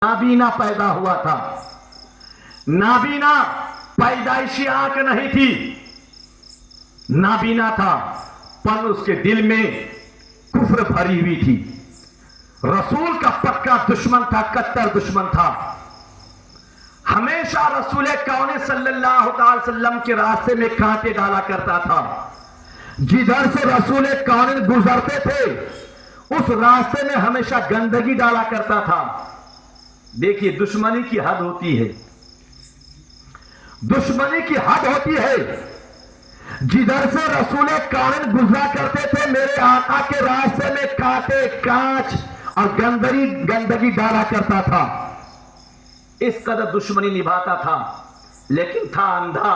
नाबीना पैदा हुआ था। नाबीना पैदाइशी आंख नहीं थी, नाबीना था, पर उसके दिल में कुफ्र भरी हुई थी। रसूल का पक्का दुश्मन था, कट्टर दुश्मन था। हमेशा रसूल कौन सल्लल्लाहु अलैहि वसल्लम के रास्ते में कांटे डाला करता था। जिधर से रसूल कौन गुजरते थे उस रास्ते में हमेशा गंदगी डाला करता था। देखिए, दुश्मनी की हद होती है, दुश्मनी की हद होती है। जिधर से रसूल कौन गुजरा करते थे, मेरे आका के रास्ते में कांटे, कांच और गंदगी डाला करता था। इस कदर दुश्मनी निभाता था, लेकिन था अंधा।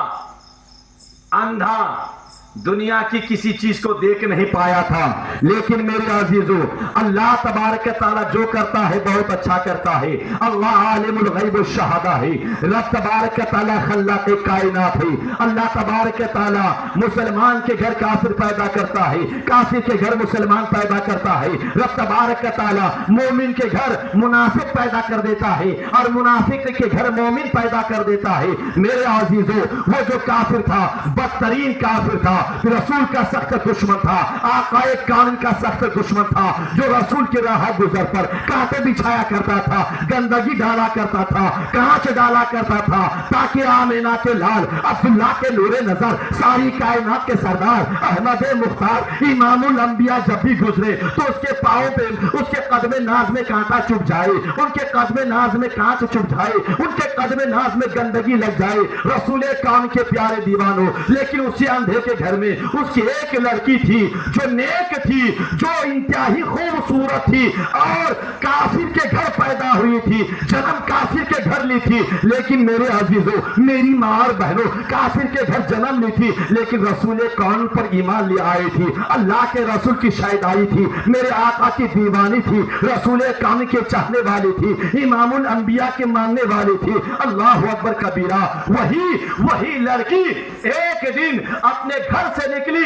अंधा दुनिया की किसी चीज को देख नहीं पाया था। लेकिन मेरे अजीजों, अल्लाह तबारक तआला जो करता है बहुत अच्छा करता है। अल्लाह आलिमुल गैब व शहादा है। रब तबारक तआला खल्लाक कायनात है। अल्लाह तबारक तआला मुसलमान के घर काफिर पैदा करता है, काफिर के घर मुसलमान पैदा करता है। रब तबारक तआला मोमिन के घर मुनाफिक पैदा कर देता है और मुनाफिक के घर मोमिन पैदा कर देता है। मेरे अजीजों, वो जो काफिर था, बदतरीन काफिर था, रसूल का सख्त दुश्मन था, आकाए कान का सख्त दुश्मन था, जो रसूल के राह गुजर पर कांटे बिछाया करता था, गंदगी डाला करता था, कांच डाला करता था, ताकि आमिना के लाल, अब्दुल्ला के नूरे नजर, सारी कायनात के सरदार, अहमद मुख्तार, इमामुल अंबिया जब भी गुजरे तो उसके पांव पे, उसके कदमे नाज में कांटा चुभ जाए, उनके कदमे नाज में कांच चुभ जाए, उनके कदमे नाज में गंदगी लग जाए। रसूल कान के प्यारे दीवानों, लेकिन उसी अंधे के घर में उसकी एक लड़की थी जो नेक थी, जो इंतहाई खूबसूरत थी और काफिर के घर पैदा हुई थी, जन्म काफिर के घर ली थी। लेकिन मेरे अजीजों, मेरी मां और बहनों, काफिर के घर जन्म ली थी, लेकिन रसूल कौन पर ईमान ले आई थी। अल्लाह के रसूल की शायदाई थी, मेरे आका की दीवानी थी, रसूल कौन के चाहने वाली थी, इमामुल अंबिया के मानने वाली थी। अल्लाह अकबर कबीरा। वही लड़की एक दिन अपने घर से निकली,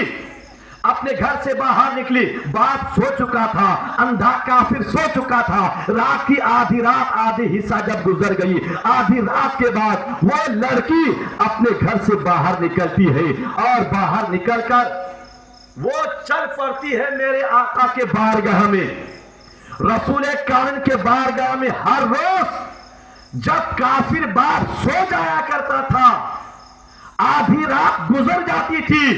अपने घर से बाहर निकली। बाप सो चुका था, अंधा काफिर सो चुका था। रात की आधी रात, आधी हिस्सा जब गुजर गई, आधी रात के बाद वो लड़की अपने घर से बाहर निकलती है और बाहर निकलकर वो चल पड़ती है मेरे आका के बारगाह में, रसूल कान के बारगाह में। हर रोज जब काफिर बाप सो जाया करता था, आधी रात गुजर जाती थी,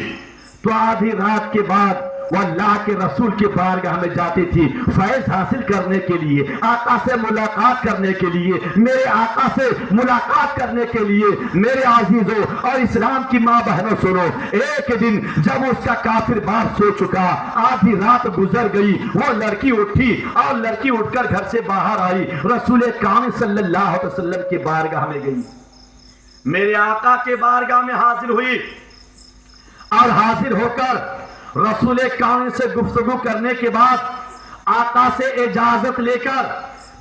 तो आधी रात के बाद वो अल्लाह के रसूल के बारगाह में जाती थी, फैज हासिल करने के लिए, आका से मुलाकात करने के लिए, मेरे आका से मुलाकात करने के लिए। मेरे अजीजों और इस्लाम की माँ बहनों, सुनो, एक दिन जब उसका काफिर बाप सो चुका, आधी रात गुजर गई, वो लड़की उठी और लड़की उठकर घर से बाहर आई, रसूल कान सल्लल्लाहु अलैहि वसल्लम के बारगाह में गई, मेरे आका के बारगाह में हाजिर हुई और हाजिर होकर रसूल कान से गुफ्तगू करने के बाद आका से इजाजत लेकर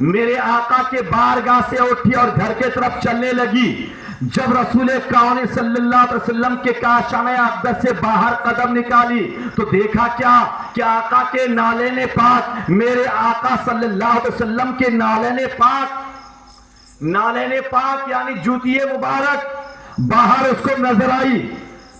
मेरे आका के बारगाह से उठी और घर के तरफ चलने लगी। जब रसूल कान सल्लल्लाहु अलैहि वसल्लम के काशाने अक़दस से बाहर कदम निकाली तो देखा क्या कि आका के नाले ने पाक, मेरे आका सल्लल्लाहु अलैहि वसल्लम के नाले ने पाक यानी जूतिए मुबारक बाहर उसको नजर आई।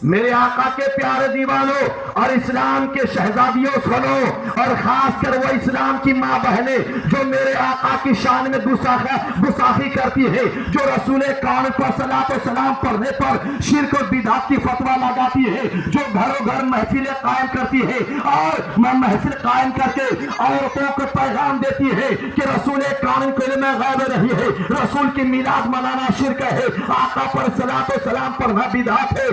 मेरे आका के प्यारे दीवानों और इस्लाम के शहजादियों, सुनो, और खासकर वो इस्लाम की माँ बहने जो मेरे आका की शान में गुस्ताखी करती है, जो रसूल कान पर सलात और सलाम पढ़ने पर शिर्क और बिदअत की फतवा लगाती है, जो घरों घर महफिलें कायम करती है और महफिल कायम करके औरतों को पैगाम देती है कि रसूल कान को इल्म गैब नहीं है, रसूल की मिलाद मनाना शिर्क है, आका पर सलात और सलाम पढ़ना बिदअत है,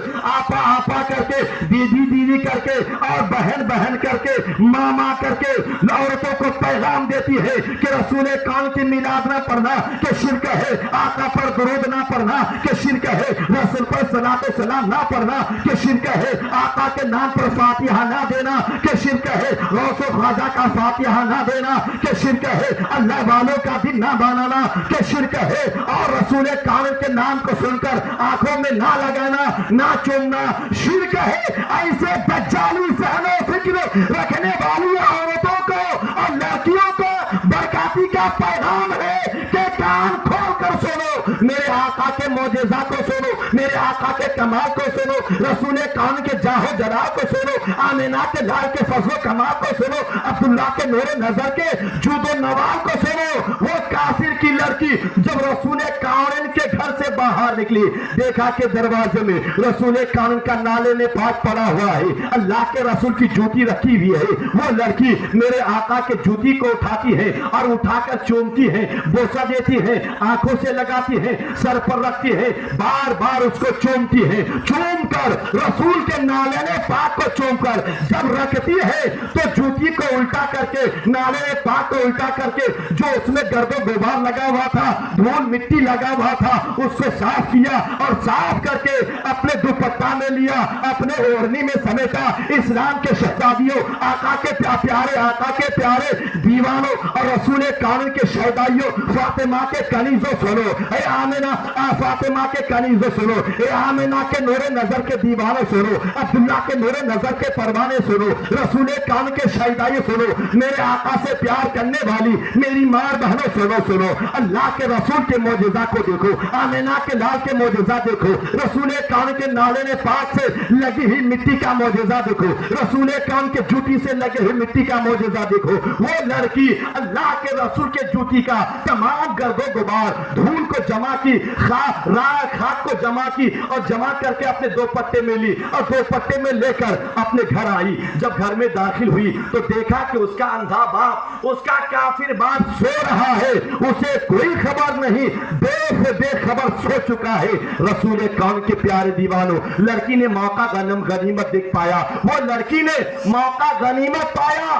आपा करके, दीदी करके और बहन करके, मामा करके औरतों को पैगाम देती है कि रसूल कान की मिलाद ना पढ़ना कि शिर्क है, आका पर दुरूद ना पढ़ना कि शिर्क है, रसूल पर सलात व सलाम ना पढ़ना कि शिर्क है, आका के नाम पर फातिहा ना देना कि शिर्क है, गौस व ख्वाजा का फातिहा ना देना कि शिर्क है, अल्लाह वालों का दिन ना बनाना कि शिर्क है, और रसूल कान के नाम को सुनकर आंखों में ना लगाना, ना चूमना शिर्क है। ऐसे दज्जाली सहनो फिक्र रखने वाली औरतों को और लड़कियों को बरकाती का पैगाम है कि कान खोल कर सुनो, मेरे आका के मौजज़ा को सुनो, मेरे आका के कमाल को सुनो, रसूल कान के जाहो जला को सुनो, आमिना के लाल के फजलो कमाल को सुनो, अब्दुल्ला के नूर नजर के जूदो नवाल को सुनो। वो काफिर की लड़की जब रसूल कान के घर से बाहर निकली, देखा कि दरवाजे में रसूल कान का नाले ने पाक पड़ा हुआ है, अल्लाह के रसूल की जूती रखी हुई है। वो लड़की मेरे आका के जूती को उठाती है और उठाकर चूमती है, बोसा देती है, आंखों से लगाती है, सर पर रखती है, बार बार उसको चूमती है। चूम कर रसूल के नाले ने पाक को चूम कर जब रखती है तो जूती को उल्टा करके, नाले ने पाक को उल्टा करके, जो उसमें गर्दो गुबार लगा हुआ था, धूल मिट्टी लगा हुआ था, उसको साफ किया और साफ करके अपने दुपट्टा में लिया, अपने ओढ़नी में समेटा। इस्लाम के शहजादियों, आका के प्यारे, आका के प्यारे दीवानों और रसूल कानून के शहदाइयों, फातिमा के कनीजों सुनो, ए आमिना, फातिमा के कनीजों सुनो, ए आमिना के नूरे नजर के दीवानों सुनो, अब्दुल्ला के नूरे नजर के परवाने सुनो, रसूल कानून के शहदाइयों सुनो, मेरे आका से प्यार करने वाली मेरी मां बहनों सुनो, सुनो, अल्लाह के रसूल के मौजज़ा को देखो, आमिना के लाल के मौजज़ा देखो, रसूल कान के नाले ने पाक से लगी हुई मिट्टी का मौजज़ा देखो, रसूल कान के जूती से लगी हुई मिट्टी का मौजज़ा देखो। वो लड़की अल्लाह के रसूल के जूती का तमाम गर्दो गुबार, धूल को जमा की, खाक को जमा की और जमा करके अपने दो पट्टे में ली और दो पट्टे में लेकर अपने घर आई। जब घर में दाखिल हुई तो देखा कि उसका अंधा बाप, उसका काफिर बाप सो रहा है, उसे कोई खबर नहीं, बेखबर सो चुका है। रसूल कान के प्यारे दीवानों, लड़की ने मौका गनीमत देख पाया, वो लड़की ने मौका गनीमत पाया।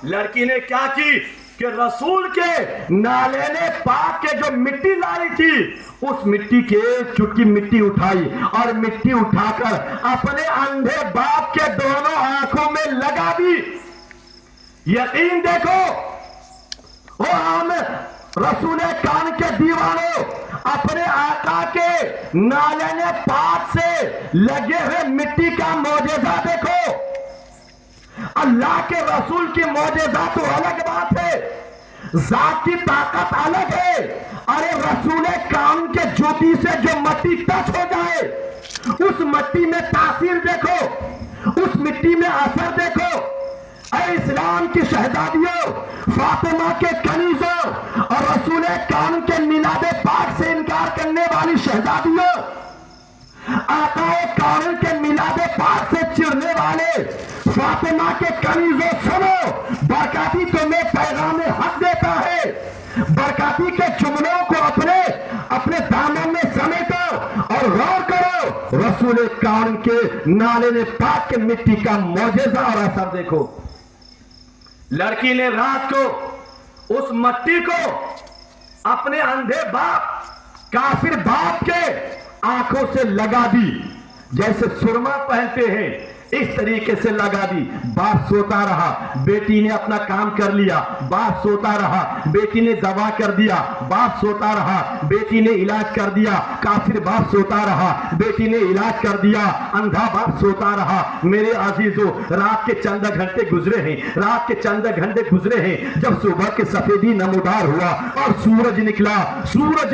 लड़की ने क्या की कि रसूल के नाले ने पाक के जो मिट्टी लाई थी, उस मिट्टी के चुटकी मिट्टी उठाई और मिट्टी उठाकर अपने अंधे बाप के दोनों आंखों में लगा दी। यकीन देखो, ओ आमिर रसूल कान के दीवानों, अपने आका के नाले ने पाक से लगे हुए मिट्टी का मौजज़ा देखो। अल्लाह के रसूल की मौजज़ा तो अलग बात है, जात की ताकत अलग है। अरे रसूल कान के ज्योति से जो मिट्टी टच हो जाए, उस मिट्टी में तासीर देखो, उस मिट्टी में असर देखो। अरे इस्लाम की शहजादियों, फातिमा के कनीजों और रसूल कान के मिलादे पाक से इनकार करने वाली शहजादियों, आकाए कान के मिलादे पाक से चिढ़ने वाले फातिमा के कनीजों, सुनो, बरकाती तुम्हें पैगाम हक देता है। बरकाती के जुमलों को अपने दामन में समेटो और गौर करो। रसूल कान के नाले ने पाक के मिट्टी का मौजज़ा और असर देखो। लड़की ने रात को उस मिट्टी को अपने अंधे बाप, काफिर बाप के आंखों से लगा दी, जैसे सुरमा पहनते हैं इस तरीके से लगा दी। बाप सोता रहा, बेटी ने अपना काम कर लिया, बाप सोता रहा, बेटी ने दवा कर दिया, बाप सोता रहा, बेटी ने इलाज कर दिया, काफिर बाप सोता रहा, बेटी ने इलाज कर दिया, अंधा बाप सोता रहा। मेरे अजीजों, रात के चंद घंटे गुजरे हैं, रात के चंद घंटे गुजरे हैं, जब सुबह के सफेदी नमूदार हुआ और सूरज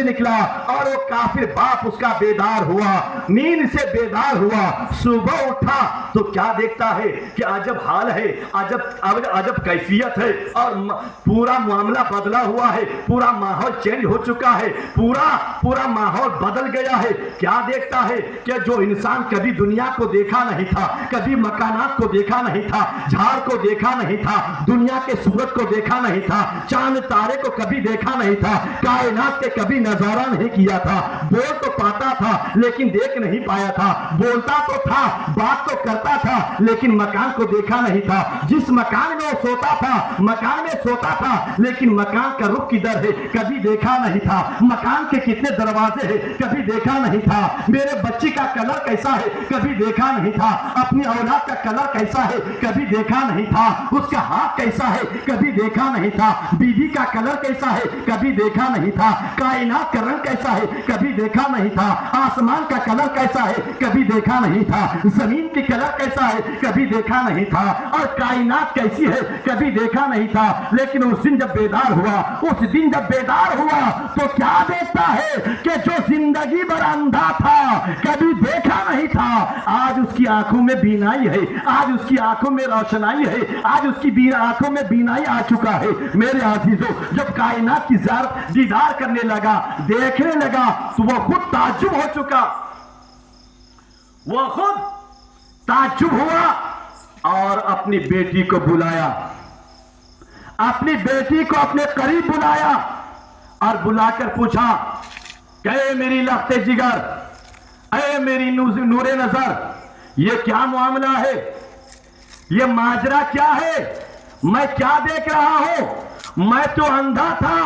निकला और वो काफिर बाप उसका बेदार हुआ, नींद से बेदार हुआ। सुबह उठा तो क्या देखता है कि अजब हाल है, अजब कैफियत है और पूरा मामला बदला हुआ है, पूरा माहौल चेंज हो चुका है, पूरा माहौल बदल गया है। क्या देखता है कि जो इंसान कभी दुनिया को देखा नहीं था, कभी मकानात को देखा नहीं था, झाड़ को देखा नहीं था, दुनिया के सूरज को देखा नहीं था, चांद तारे को कभी देखा नहीं था, कायनात के कभी नजारा नहीं किया था, बोल तो पाता था लेकिन देख नहीं पाया था, बोलता तो था, बात तो करता था, लेकिन मकान को देखा नहीं था। जिस मकान में वो सोता था, मकान में सोता था, लेकिन मकान का रुख किधर है कभी देखा नहीं था, मकान के कितने दरवाजे हैं कभी देखा नहीं था, मेरे बच्ची का कलर कैसा है कभी देखा नहीं था, अपनी औलाद का कलर कैसा है कभी देखा नहीं था, उसका हाथ कैसा है कभी देखा नहीं था, बीवी का कलर कैसा है कभी देखा नहीं था, कायनात का रंग कैसा है कभी देखा नहीं था, आसमान का कलर कैसा है कभी देखा नहीं था, जमीन की कलर कैसा है कभी देखा नहीं था, और कायनात कैसी है कभी देखा नहीं था। लेकिन उस दिन जब बेदार हुआ, उस दिन जब बेदार हुआ तो क्या देखता है कि जो जिंदगी भर अंधा था, कभी देखा नहीं था, आज उसकी आंखों में बीनाई है, आज उसकी आंखों में रोशनाई है, आज उसकी आंखों में बीनाई आ चुका है। मेरे अजीजों, जब कायनात की दीदार करने लगा, देखने लगा, तो वो खुद ताज्जुब हो चुका, वो खुद ताज्जुब हुआ और अपनी बेटी को बुलाया, अपनी बेटी को अपने करीब बुलाया और बुलाकर पूछा, ऐ मेरी लख्ते जिगर, ऐ मेरी नूरे नजर, ये क्या मामला है, ये माजरा क्या है, मैं क्या देख रहा हूं, मैं तो अंधा था,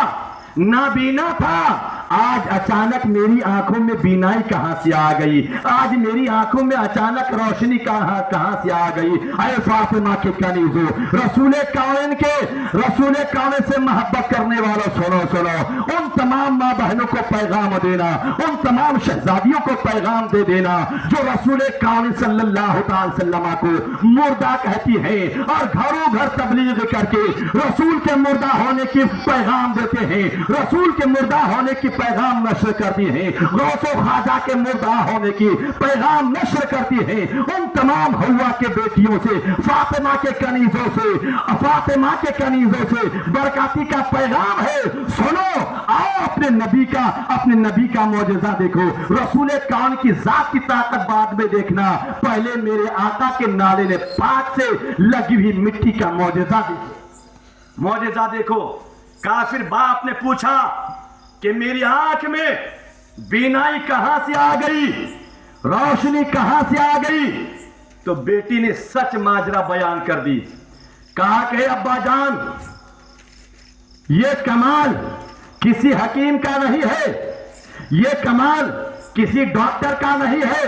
नाबीना था, आज अचानक मेरी आंखों में बीनाई कहां से आ गई, आज मेरी आंखों में अचानक रोशनी कहां से आ गई। अरे फातिमा के कनीजो, रसूले काउन से मोहब्बत करने वालों, सुनो सुनो, उन तमाम माँ बहनों को पैगाम देना, उन तमाम शहजादियों को पैगाम दे देना जो रसूले काउन सल्लल्लाहु अलैहि वसल्लम को मुर्दा कहती है और घरों घर तबलीग करके रसूल के मुर्दा होने की पैगाम देते हैं, रसूल के मुर्दा होने की पैगाम नश्र करती हैं, गौसो खाजा के मुर्दा होने की पैगाम नश्र करती हैं। उन तमाम हवा के बेटियों से, फातिमा के कनीजों से बरकाती का पैगाम है। सुनो, आओ अपने नबी का मौजज़ा देखो। रसूल कान की जात की ताकत बाद में देखना, पहले मेरे आका के नाले ने पाक से लगी हुई मिट्टी का मौजज़ा देखो। काफिर बाप ने पूछा कि मेरी आंख में बीनाई कहां से आ गई, रोशनी कहां से आ गई, तो बेटी ने सच माजरा बयान कर दी। कहा कि अब्बा जान, ये कमाल किसी हकीम का नहीं है, ये कमाल किसी डॉक्टर का नहीं है,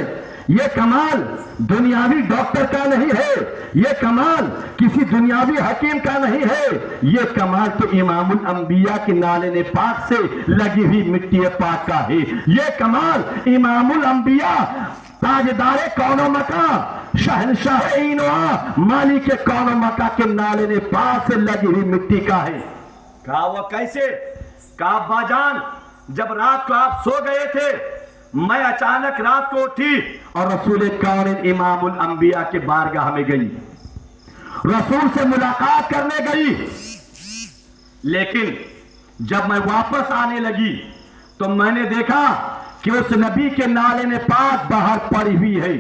ये कमाल दुनियावी डॉक्टर का नहीं है, ये कमाल किसी दुनियावी हकीम का नहीं है, ये कमाल तो इमामुल अंबिया के नाले ने पाक से लगी हुई मिट्टी पाक का है। ये कमाल इमामुल अंबिया, ताजदारे कौनो मका, शहनशाह इनवा, मालिक कौनो मका के नाले ने पाक से लगी हुई मिट्टी का है। कहा वो कैसे? कहा बाजान, जब रात को आप सो गए थे, मैं अचानक रात को उठी और रसूल काउन इमामुल अंबिया के बारगाह में गई, रसूल से मुलाकात करने गई। लेकिन जब मैं वापस आने लगी तो मैंने देखा कि उस नबी के नाले ने पाक बाहर पड़ी हुई है।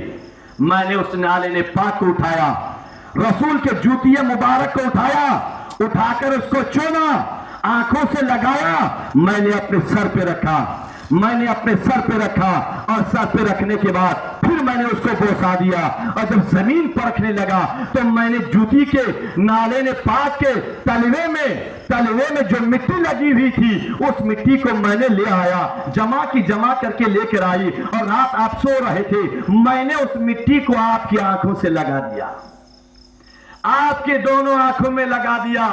मैंने उस नाले ने पाक को उठाया, रसूल के जूतिया मुबारक को उठाया, उठाकर उसको चुना, आंखों से लगाया, मैंने अपने सर पे रखा, मैंने अपने सर पे रखा और सर पे रखने के बाद फिर मैंने उसको बोसा दिया। और जब जमीन पर रखने लगा तो मैंने जूती के नाले ने पाक के तलवे में जो मिट्टी लगी हुई थी, उस मिट्टी को मैंने ले आया, जमा करके लेकर आई, और रात आप सो रहे थे, मैंने उस मिट्टी को आपकी आंखों से लगा दिया, आपके दोनों आंखों में लगा दिया।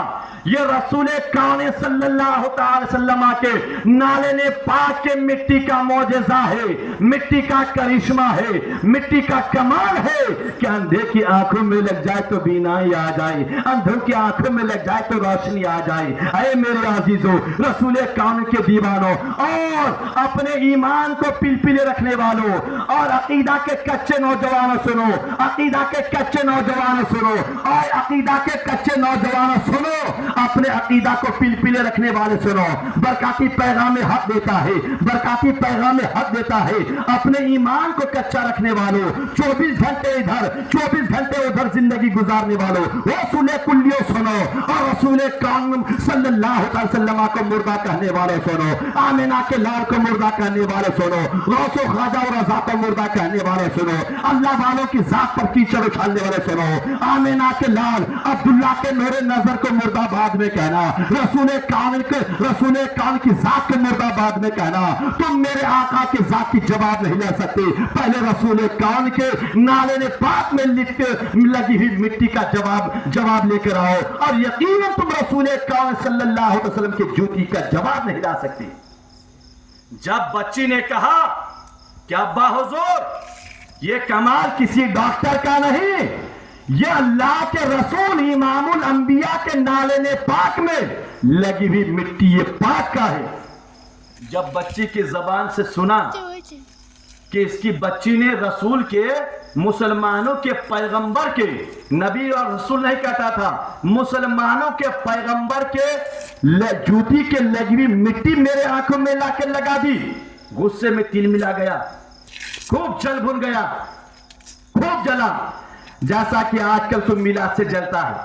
ये रसूल कान सल्लल्लाहु अलैहि वसल्लम के नाले ने पाक के मिट्टी का मौजज़ा है, मिट्टी का करिश्मा है, मिट्टी का कमाल है कि अंधे की आंखों में लग जाए तो बीनाई आ जाए, अंधों की आंखों में लग जाए तो रोशनी आ जाए। अरे मेरे अजीजों, रसूल कान के दीवानों और अपने ईमान को पिलपिले रखने वालों और अकीदा के कच्चे नौजवानों सुनो, अकीदा के कच्चे नौजवानों सुनो, और अकीदा के कच्चे नौजवानों सुनो, अपने अकीदा को पिलपिले रखने वाले सुनो। बरकाती पैगाम हक देता है, बरकाती पैगाम हक देता है अपने ईमान को कच्चा रखने वालों, 24 घंटे इधर 24 घंटे उधर जिंदगी गुजारने वालों, रसूल कुल्लियों सुनो और रसूल कान सल्लल्लाहु अलैहि वसल्लम को मुर्दा कहने वाले सुनो, आमिना के लाल को मुर्दा कहने वाले सुनो, गौसो ख्वाजा और रज़ा को मुर्दा कहने वाले सुनो, अल्लाह वालों की जात पर कीचड़ उछालने वाले सुनो, आमिना के लाल अब्दुल्ला के नूरे नजर को मुर्दाबाद में कहना, रसूल कान की जात के मुर्दाबाद में कहना। तुम मेरे आका की जात की जवाब नहीं ले सकते, पहले रसूल कान के नाले ने पाक में लगी हुई मिट्टी का जवाब लेकर आओ, और यकीनन तुम रसूल कान सल्लल्लाहु अलैहि वसल्लम की जूती का जवाब नहीं ला सकते। जब बच्ची ने कहा कि अब्बा हुजूर, یہ کمال کسی ڈاکٹر کا نہیں، یہ اللہ کے رسول امام الانبیاء کے نالین پاک میں لگی ہوئی مٹی یہ پاک کا ہے۔ جب بچی کی زبان سے سنا کہ اس کی بچی نے رسول کے، مسلمانوں کے پیغمبر کے، نبی اور رسول نہیں کہتا تھا، مسلمانوں کے پیغمبر کے جوتی کے لگی ہوئی مٹی میرے آنکھوں میں لا کے لگا دی، غصے میں تل ملا گیا، خوب جل بھن گیا، خوب جلا، جیسا کہ آج کل تو میلاد سے جلتا ہے،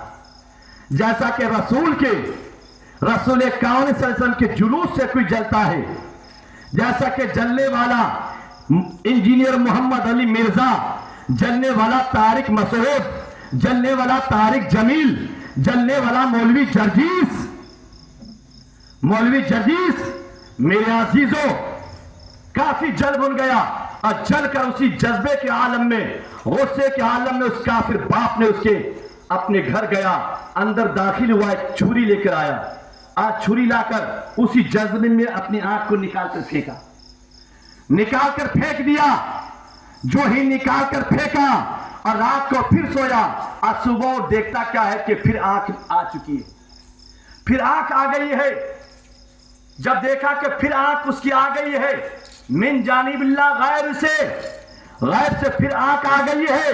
جیسا کہ رسول کون صلی اللہ علیہ وسلم کے جلوس سے کوئی جلتا ہے، جیسا کہ جلنے والا انجینئر محمد علی مرزا، جلنے والا طارق مسعود، جلنے والا طارق جمیل، جلنے والا مولوی جرجیس، میرے عزیزوں کافی جل بن گیا، اور جل کر اسی جذبے کے عالم میں، غصے کے عالم میں اس کافر باپ نے اس کے اپنے گھر گیا، اندر داخل ہوا، ایک چھری لے کر آیا، آج چھری لا کر اسی جذبے میں اپنی آنکھ کو نکال کر پھینک دیا، جو ہی نکال کر پھینکا اور رات کو پھر سویا، اور صبح دیکھتا کیا ہے کہ پھر آنکھ آ چکی ہے، پھر آنکھ آ گئی ہے۔ جب دیکھا کہ پھر آنکھ اس کی آ گئی ہے، من جانب اللہ، غیب سے پھر آنکھ آ گئی ہے،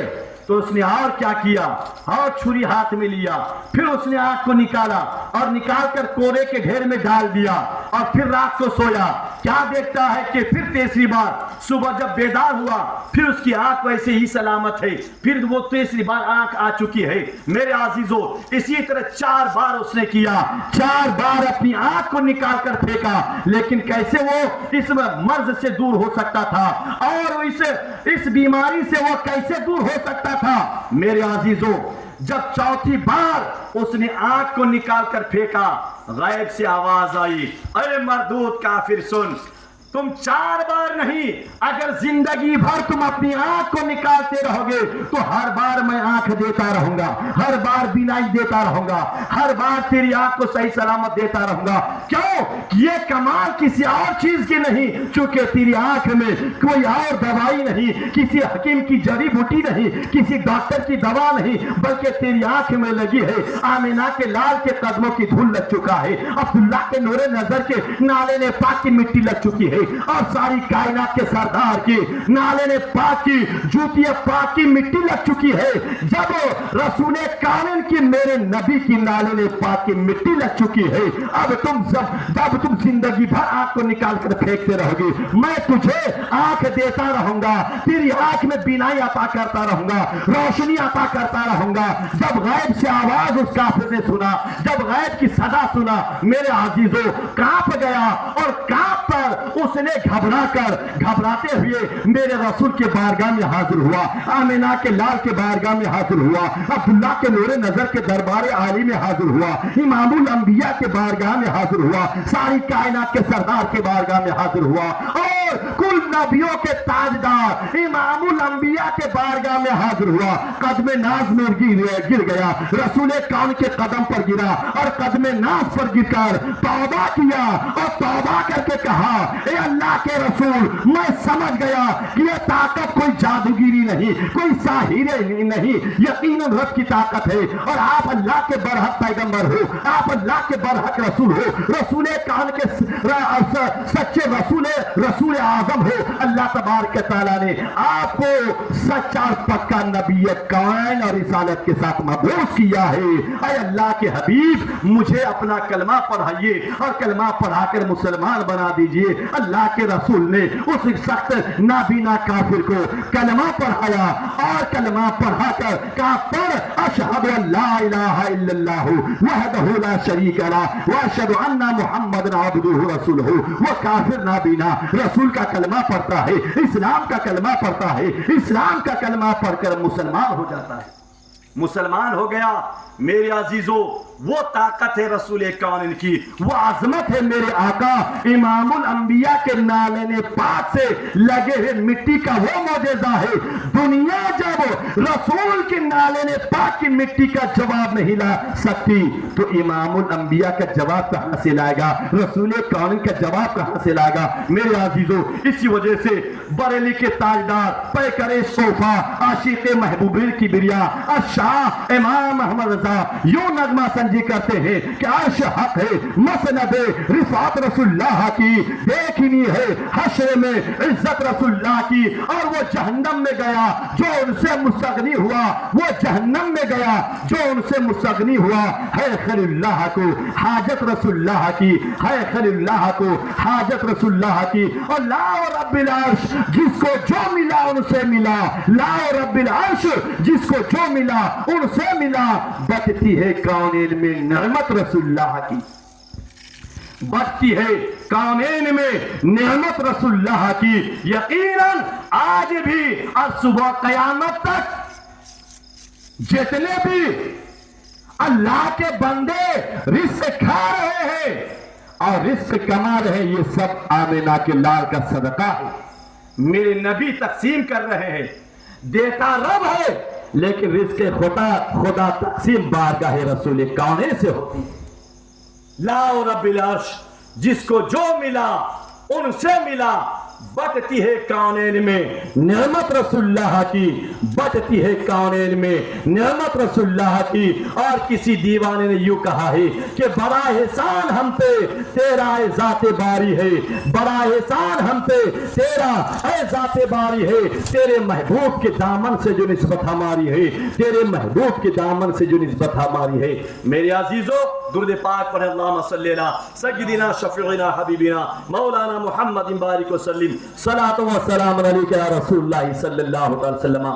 تو اس نے اور کیا کیا، اور چھری ہاتھ میں لیا، پھر اس نے آنکھ کو نکالا اور نکال کر کوڑے کے ڈھیر میں ڈال دیا، اور پھر رات کو سویا، کیا دیکھتا ہے کہ پھر تیسری بار صبح جب بیدار ہوا، پھر اس کی آنکھ ویسے ہی سلامت ہے، پھر وہ تیسری بار آنکھ آ چکی ہے۔ میرے عزیزو اسی طرح 4 بار اس نے کیا، 4 بار اپنی آنکھ کو نکال کر پھینکا، لیکن کیسے وہ اس مرض سے دور ہو سکتا تھا، اور اس بیماری سے وہ کیسے دور ہو سکتا تھا؟ میرے عزیزو جب 4تھی بار اس نے آنکھ کو نکال کر پھینکا، غیب سے آواز آئی، اے مردود کافر سن، تم 4 بار نہیں، اگر زندگی بھر تم اپنی آنکھ کو نکالتے رہو گے تو ہر بار میں آنکھ دیتا رہوں گا، ہر بار بینائی دیتا رہوں گا، ہر بار تیری آنکھ کو صحیح سلامت دیتا رہوں گا۔ کیوں؟ یہ کمال کسی اور چیز کی نہیں، چونکہ تیری آنکھ میں کوئی اور دوائی نہیں، کسی حکیم کی جڑی بوٹی نہیں، کسی ڈاکٹر کی دوا نہیں، بلکہ تیری آنکھ میں لگی ہے آمینہ کے لال کے قدموں کی دھول لگ چکا ہے، عبداللہ کے نور نظر کے نالے پاک کی مٹی لگ چکی ہے، اور ساری کائنات کے سردار کی نالے پاک کی جوتی پاک کی مٹی لگ چکی ہے۔ جب رسول کامل کی میرے نبی کی نالے پاک کی مٹی لگ چکی ہے، اب جب تم زندگی بھر آنکھ کو نکال کر پھینکتے رہو گے، میں تجھے آنکھ دیتا رہوں گا، تیری آنکھ میں بینائی عطا کرتا رہوں گا، روشنی عطا کرتا رہوں گا۔ جب غیب سے آواز اس کافر نے سنا، جب غیب کی صدا سنا، میرے عزیزو کانپ گیا، اور کانپ پر اس نے گھبراتے ہوئے میرے رسول کے بارگاہ میں حاضر ہوا، آمینہ کے لال کے بارگاہ میں حاضر ہوا، عبداللہ کے نور نظر کے دربار عالی میں حاضر ہوا، امام الانبیاء کے بارگاہ میں حاضر ہوا، ساری کائنات کے سردار کے بارگاہ میں حاضر ہوا، اور کل نبیوں کے تاجدار امام الانبیاء کے بارگاہ میں حاضر ہوا۔ قدم ناز میں گر گیا، رسول کون کے قدم پر گرا، اور قدم ناز پر گر کر توبہ کیا، اور توبہ کر کے کہا، اے اللہ کے رسول، میں سمجھ گیا کہ یہ طاقت کوئی جادوگیری نہیں، کوئی ساحر نہیں، یقیناً رب کی طاقت ہے، اور آپ اللہ کے برحق پیغمبر ہو، آپ اللہ کے برحق رسول ہو، رسول کان کے سچے رسول اعظم ہو۔ اللہ تبارک تعالیٰ نے آپ کو سچا اور پکا نبی کائن اور رسالت کے ساتھ مبعوث کیا ہے۔ اے اللہ کے حبیب، مجھے اپنا کلمہ پڑھائیے، اور کلمہ پڑھا کر مسلمان بنا دیجئے۔ اللہ کے رسول نے اس سخت نابینا کافر کو کلمہ پڑھایا، اور کلمہ پڑھا کر کہا، پڑھ اشہد ان لا الہ الا اللہ وحدہ لا شریک لہ واشہد ان محمد عبدہ رسولہ۔ وہ کافر نابینا رسول کا کلمہ پڑھتا ہے، اسلام کا کلمہ پڑھتا ہے، اسلام کا کلمہ پڑھ کر مسلمان ہو جاتا ہے، مسلمان ہو گیا۔ میرے عزیزو وہ طاقت ہے رسول کون کی، وہ عظمت ہے میرے آقا امام الانبیاء کے نالین پاک سے لگے ہوئے مٹی کا وہ معجزہ ہے۔ دنیا جب رسول کے نالین پاک کی مٹی کا جواب نہیں لا سکتی تو امام الانبیاء کا جواب کہاں سے لائے گا، رسول کون کا جواب کہاں سے لائے گا؟ میرے عزیزو، اسی وجہ سے بریلی کے تاجدار پیکر صوفہ عاشق محبوبین کی بریا شاہ امام محمد رضا یوں نغمہ سنجی کرتے ہیں کہ عرش حق ہے مسند رفعت رسول اللہ کی، دیکھنی ہے حشر میں عزت رسول اللہ کی، اور وہ جہنم میں گیا جو ان سے مستغنی ہوا، وہ جہنم میں گیا جو ان سے مستغنی ہوا، ہے خلیل اللہ کو حاجت رسول اللہ کی، ہے خلیل اللہ کو حاجت رسول اللہ کی، اور لا رب العرش جس کو جو ملا ان سے ملا، لا رب العرش جس کو جو ملا ان سے ملا، بٹتی ہے کونین میں نعمت رسول اللہ کی، بٹتی ہے کونین میں نعمت رسول اللہ کی۔ یقیناً آج بھی اور صبح قیامت تک جتنے بھی اللہ کے بندے رزق کھا رہے ہیں اور رزق کما رہے ہیں، یہ سب آمنہ کے لال کا صدقہ ہے، میرے نبی تقسیم کر رہے ہیں۔ دیتا رب ہے لیکن رزق خدا تقسیم بارگاہ رسول کون سے ہوتی ہے۔ لا رب العرش جس کو جو ملا ان سے ملا، بٹتی ہے کونین میں نعمت رسول اللہ کی، بٹتی ہے کونین میں نعمت رسول اللہ کی۔ اور کسی دیوانے نے یوں کہا ہے کہ بڑا احسان ہم پہ تیرا اے ذات باری ہے، بڑا احسان ہم پہ تیرا اے ذات باری ہے، تیرے محبوب کے دامن سے جو نسبت ہماری ہے، تیرے محبوب کے دامن سے جو نسبت ہماری ہے۔ میرے عزیزو، درود پاک پڑھیں، اللہم صلی علی سیدنا شفیعنا حبیبنا مولانا محمد بارک وسلم، صلاۃ و سلام علیک یا رسول اللہ صلی اللہ علیہ وسلم۔